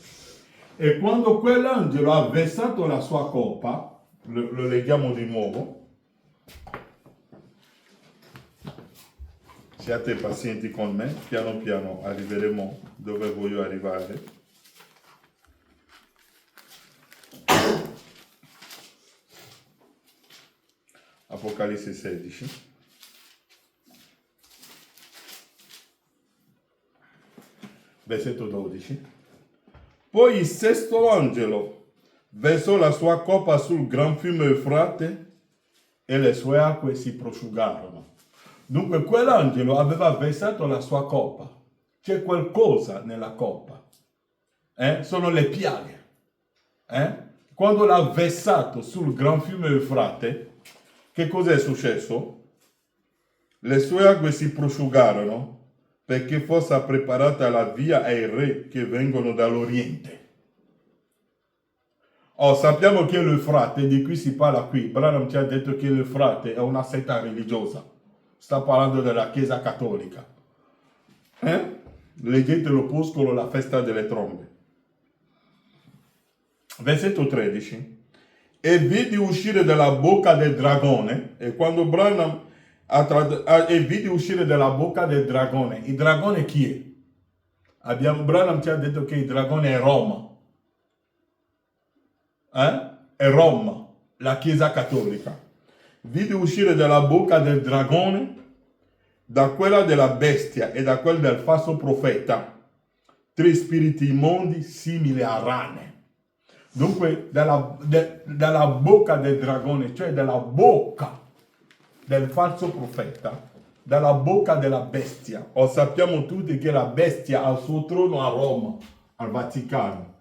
[SPEAKER 1] E quando quell'angelo ha versato la sua coppa, lo leggiamo di nuovo. Siate pazienti con me, piano piano arriveremo dove voglio arrivare. Apocalisse 16. Versetto 12. Poi il sesto angelo versò la sua coppa sul gran fiume Eufrate e le sue acque si prosciugarono. Dunque quell'angelo aveva versato la sua coppa. C'è qualcosa nella coppa. Sono le piaghe. quando l'ha versato sul gran fiume Eufrate, che cosa è successo? Le sue acque si prosciugarono perché fosse preparata la via ai re che vengono dall'Oriente. Oh, sappiamo che l'Eufrate, di cui si parla qui, Branham ci ha detto che l'Eufrate è una setta religiosa. Sta parlando della Chiesa Cattolica. Leggete l'opuscolo La festa delle trombe. Versetto 13. E vidi uscire dalla bocca del dragone, e quando Branham e vidi uscire dalla bocca del dragone, il dragone chi è? Branham ci ha detto che il dragone è Roma. È Roma, la Chiesa Cattolica. Vidi uscire dalla bocca del dragone, da quella della bestia e da quella del falso profeta, 3 spiriti immondi simili a rane. Dunque, dalla bocca del dragone, cioè dalla bocca del falso profeta, dalla bocca della bestia. Sappiamo tutti che la bestia ha il suo trono a Roma, al Vaticano.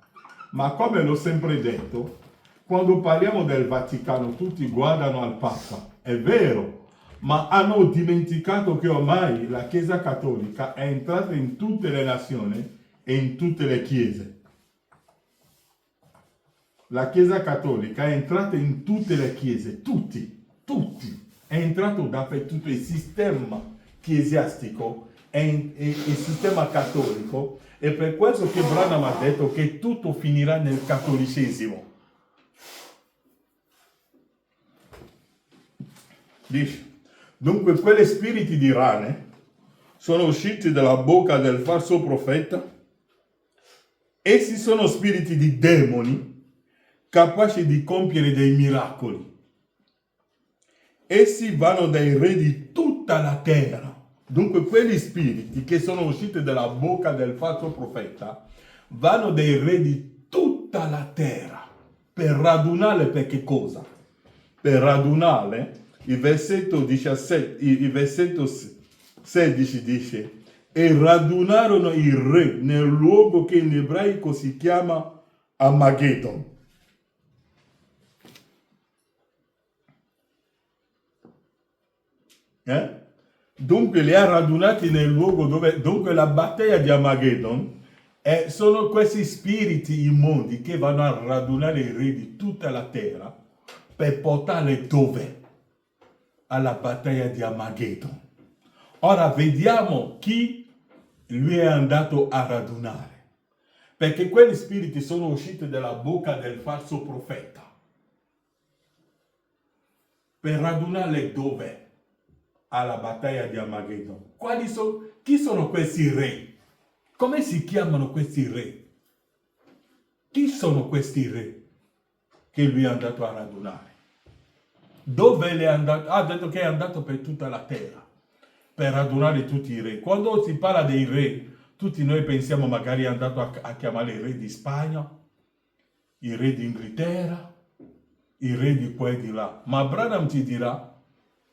[SPEAKER 1] Ma come l'ho sempre detto, quando parliamo del Vaticano tutti guardano al Papa. È vero, ma hanno dimenticato che ormai la Chiesa Cattolica è entrata in tutte le nazioni e in tutte le chiese. La Chiesa Cattolica è entrata in tutte le chiese, tutti. È entrato dappertutto il sistema ecclesiastico e il sistema cattolico. E per questo che Branham ha detto che tutto finirà nel cattolicesimo. Dice, dunque quegli spiriti di rane sono usciti dalla bocca del falso profeta. Essi sono spiriti di demoni capaci di compiere dei miracoli. Essi vanno dai re di tutta la terra. Dunque quegli spiriti che sono usciti dalla bocca del falso profeta vanno dai re di tutta la terra per radunare, per che cosa? Per radunare, il versetto 17, il versetto 16 dice: e radunarono i re nel luogo che in ebraico si chiama Armageddon. Dunque li ha radunati nel luogo dove, dunque la battaglia di Armageddon sono questi spiriti immondi che vanno a radunare i re di tutta la terra per portarli dove? Alla battaglia di Armageddon. Ora vediamo chi lui è andato a radunare, perché quegli spiriti sono usciti dalla bocca del falso profeta per radunarli dove? Alla battaglia di Armageddon. Chi sono questi re? Come si chiamano questi re? Chi sono questi re che lui è andato a radunare? Dove è andato? Ha detto che è andato per tutta la terra per radunare tutti i re. Quando si parla dei re, tutti noi pensiamo magari è andato a chiamare i re di Spagna, i re di Inghilterra, i re di qua e di là. Ma Branham ci dirà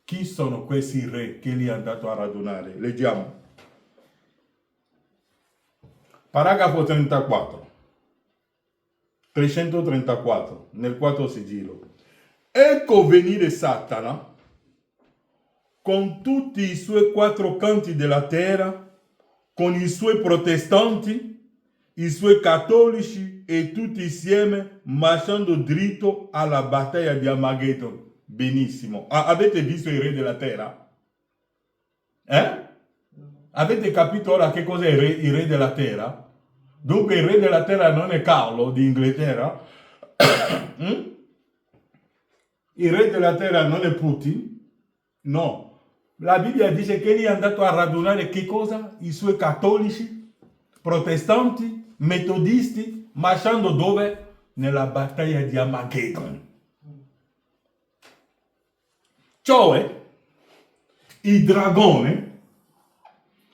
[SPEAKER 1] chi sono questi re che lui è andato a radunare. Leggiamo. Paragrafo 34. 334, nel quarto sigillo. Ecco venire Satana con tutti i suoi 4 canti della terra, con i suoi protestanti, i suoi cattolici e tutti insieme marciando dritto alla battaglia di Armageddon. Benissimo. Avete visto i re della terra? Avete capito ora che cos'è il re della terra? Dunque il re della terra non è Carlo di Inghilterra. Il re della terra non è Putin. No. La Bibbia dice che egli è andato a radunare che cosa? I suoi cattolici, protestanti, metodisti, marciando dove? Nella battaglia di Armageddon. Cioè, il dragone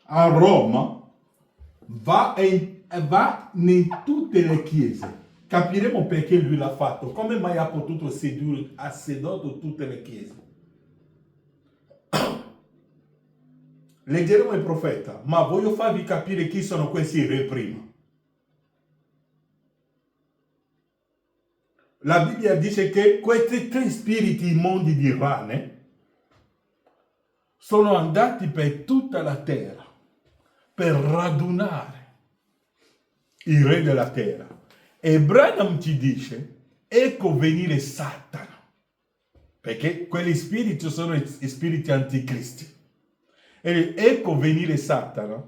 [SPEAKER 1] a Roma va in tutte le chiese. Capiremo perché lui l'ha fatto. Come mai ha potuto sedurre, ha sedotto tutte le chiese. Leggeremo il profeta, ma voglio farvi capire chi sono questi re prima. la Bibbia dice che questi tre spiriti immondi di rane sono andati per tutta la terra per radunare i re della terra. E Branham ci dice, ecco venire Satana, perché quegli spiriti sono gli spiriti anticristi. E ecco venire Satana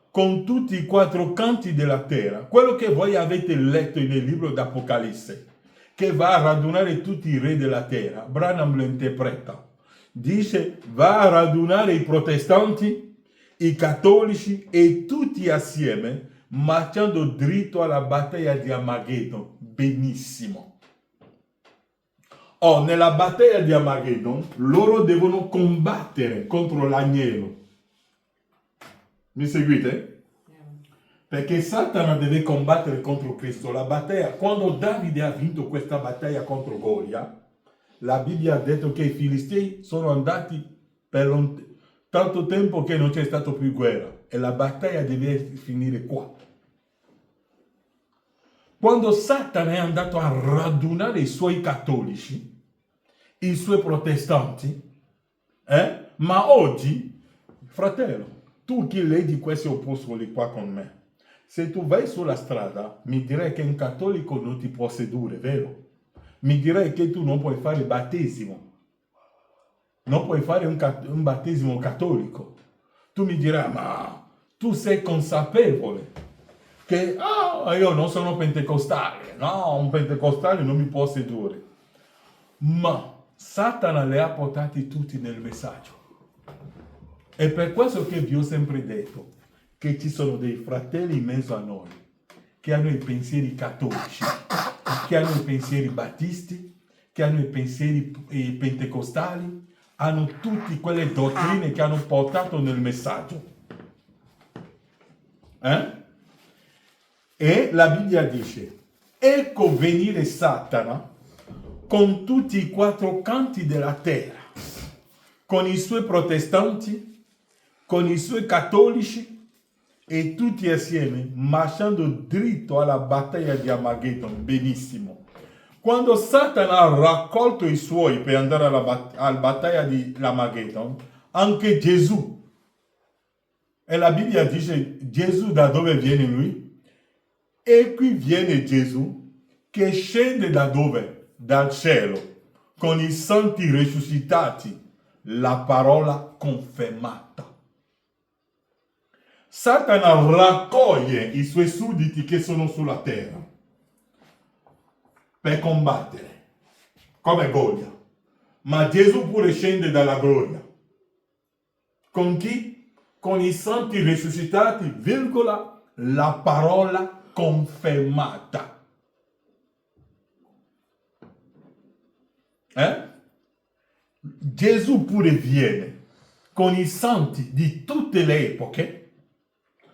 [SPEAKER 1] con tutti i quattro canti della terra, quello che voi avete letto nel libro d'Apocalisse, che va a radunare tutti i re della terra. Branham lo interpreta. Dice, va a radunare i protestanti, i cattolici e tutti assieme, marciando dritto alla battaglia di Armageddon. Benissimo. Oh, nella battaglia di Armageddon, loro devono combattere contro l'agnello. Mi seguite? Perché Satana deve combattere contro Cristo. La battaglia, quando Davide ha vinto questa battaglia contro Golia, la Bibbia ha detto che i Filistei sono andati per tanto tempo che non c'è stato più guerra. E la battaglia deve finire qua. Quando Satana è andato a radunare i suoi cattolici, i suoi protestanti, ma oggi, fratello, tu che leggi questi opuscoli qua con me, se tu vai sulla strada, mi direi che un cattolico non ti può sedurre, vero? Mi direi che tu non puoi fare battesimo. Non puoi fare un battesimo cattolico. Tu mi dirai, ma tu sei consapevole che io non sono pentecostale. No, un pentecostale non mi può sedurre. Ma Satana li ha portati tutti nel messaggio. È per questo che vi ho sempre detto che ci sono dei fratelli in mezzo a noi che hanno i pensieri cattolici, che hanno i pensieri battisti, che hanno i pensieri pentecostali, hanno tutte quelle dottrine che hanno portato nel messaggio. E la Bibbia dice, ecco venire Satana con tutti i quattro canti della terra, con i suoi protestanti, con i suoi cattolici, e tutti assieme marciando dritto alla battaglia di Armageddon. Benissimo. Quando Satana ha raccolto i suoi per andare alla battaglia di Armageddon, anche Gesù, e la Bibbia dice Gesù da dove viene lui? E qui viene Gesù che scende da dove? Dal cielo, con i santi risuscitati, la parola confermata. Satana raccoglie i suoi sudditi che sono sulla terra per combattere, come Golia. Ma Gesù pure scende dalla gloria. Con chi? Con i santi risuscitati, virgola, la parola confermata. Gesù pure viene con i santi di tutte le epoche,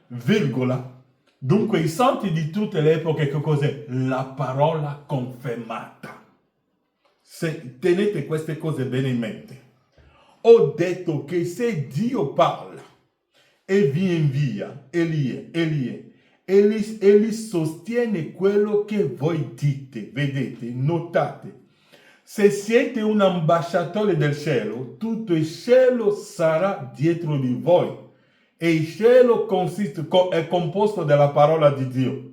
[SPEAKER 1] virgola. Dunque i santi di tutte le epoche che cos'è? La parola confermata. Se tenete queste cose bene in mente. Ho detto che se Dio parla e vi invia egli sostiene quello che voi dite. Vedete, notate. Se siete un ambasciatore del cielo, tutto il cielo sarà dietro di voi. E il cielo è composto dalla parola di Dio.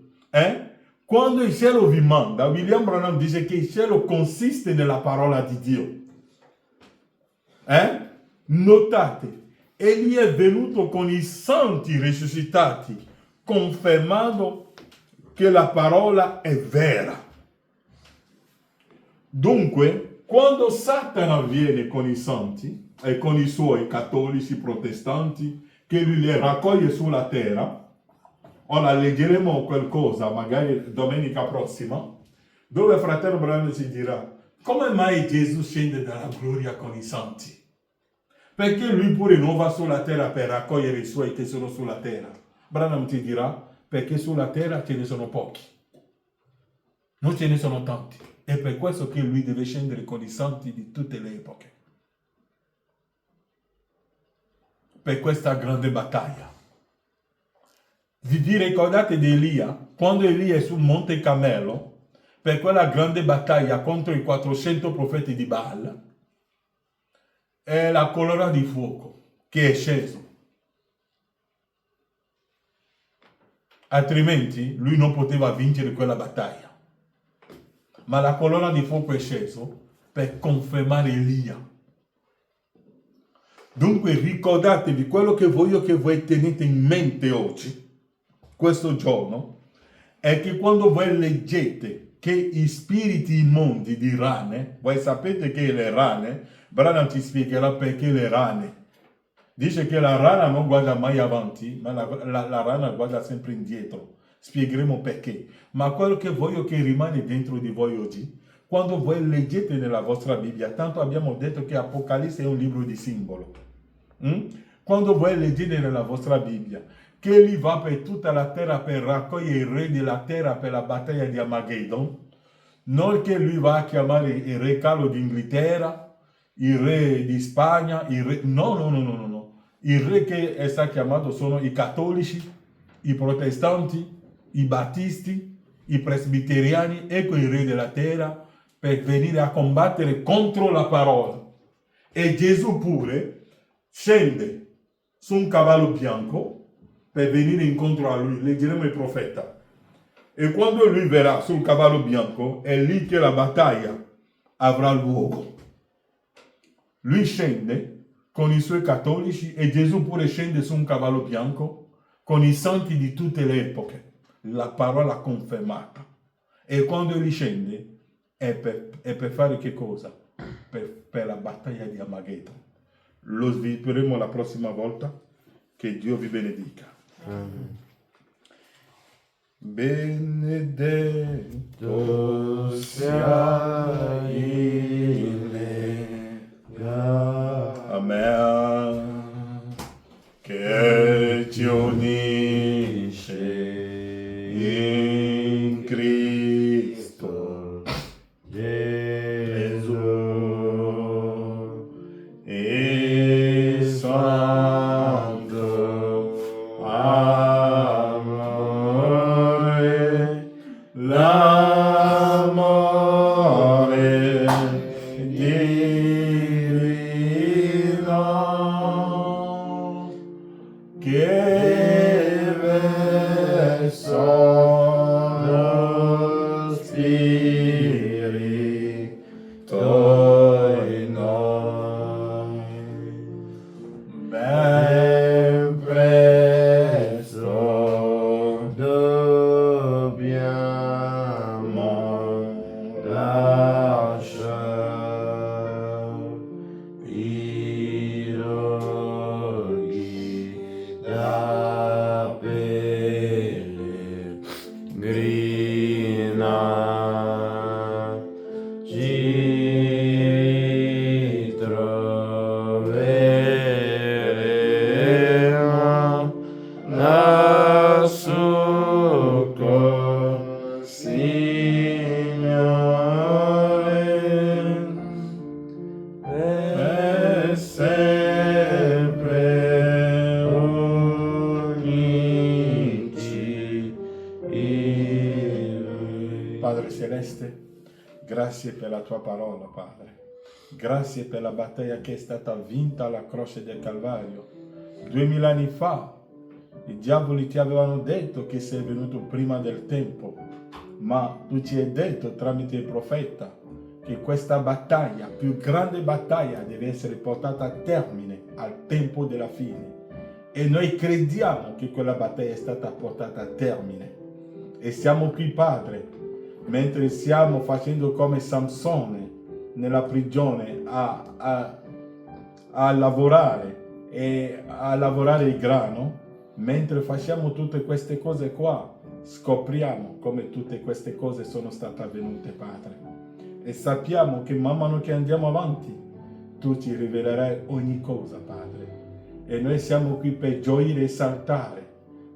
[SPEAKER 1] Quando il cielo vi manda, William Branham dice che il cielo consiste nella parola di Dio. Notate, egli è venuto con i santi risuscitati, confermando che la parola è vera. Dunque, quando Satana viene con i santi e con i suoi cattolici protestanti, che lui le raccoglie sulla terra, ora leggeremo qualcosa, magari domenica prossima, dove fratello Branham ci dirà, come mai Gesù scende dalla gloria con i santi? Perché lui pure non va sulla terra per raccogliere i suoi che sono sulla terra? Branham ti dirà, perché sulla terra ce ne sono pochi, non ce ne sono tanti. È per questo che lui deve scendere con i santi di tutte le epoche. Per questa grande battaglia. Vi ricordate di Elia? Quando Elia è sul Monte Carmelo, per quella grande battaglia contro i 400 profeti di Baal è la colonna di fuoco che è sceso. Altrimenti lui non poteva vincere quella battaglia. Ma la colonna di fuoco è sceso per confermare Elia. Dunque ricordatevi quello che voglio che voi tenete in mente oggi, questo giorno, è che quando voi leggete che i spiriti immondi di rane, voi sapete che le rane, Branham ci spiegherà perché le rane. Dice che la rana non guarda mai avanti, ma la rana guarda sempre indietro. Spiegheremo perché. Ma quello che voglio che rimane dentro di voi oggi, quando voi leggete nella vostra Bibbia, tanto abbiamo detto che Apocalisse è un libro di simbolo. Quando voi leggete nella vostra Bibbia che lui va per tutta la terra per raccogliere i re della terra per la battaglia di Armageddon, non che lui va a chiamare il re Carlo d'Inghilterra, il re di Spagna, il re... No. Il re che è stato chiamato sono i cattolici, i protestanti, i battisti, i presbiteriani, ecco il re della terra per venire a combattere contro la parola. E Gesù pure scende su un cavallo bianco per venire incontro a lui. Leggeremo il profeta. E quando lui verrà sul cavallo bianco, è lì che la battaglia avrà luogo. Lui scende con i suoi cattolici e Gesù pure scende su un cavallo bianco con i santi di tutte le epoche. La parola confermata. E quando lui scende è per fare che cosa? Per la battaglia di Armageddon. Lo svilupperemo la prossima volta. Che Dio vi benedica.
[SPEAKER 2] Amen.
[SPEAKER 1] Benedetto sia il Amen, che ci unisce in Cristo Gesù e santo amore, l'amore divino che verso lo Spirito in noi. Ben presto dobbiamo lasciare i luoghi da pellegrina. Ci troveremo lassù col Signore per sempre uniti in Lui. Padre Celeste, grazie per la tua parola, Padre. Grazie per la battaglia che è stata vinta alla croce del Calvario. 2000 anni fa i diavoli ti avevano detto che sei venuto prima del tempo, ma tu ci hai detto tramite il profeta che questa battaglia, più grande battaglia, deve essere portata a termine al tempo della fine. E noi crediamo che quella battaglia è stata portata a termine. E siamo qui, Padre, mentre stiamo facendo come Samsone nella prigione a lavorare e a lavorare il grano. Mentre facciamo tutte queste cose qua, scopriamo come tutte queste cose sono state avvenute, Padre. E sappiamo che man mano che andiamo avanti, tu ci rivelerai ogni cosa, Padre. E noi siamo qui per gioire e saltare,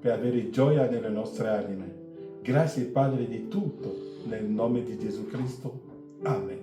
[SPEAKER 1] per avere gioia nelle nostre anime. Grazie, Padre, di tutto, nel nome di Gesù Cristo. Amen.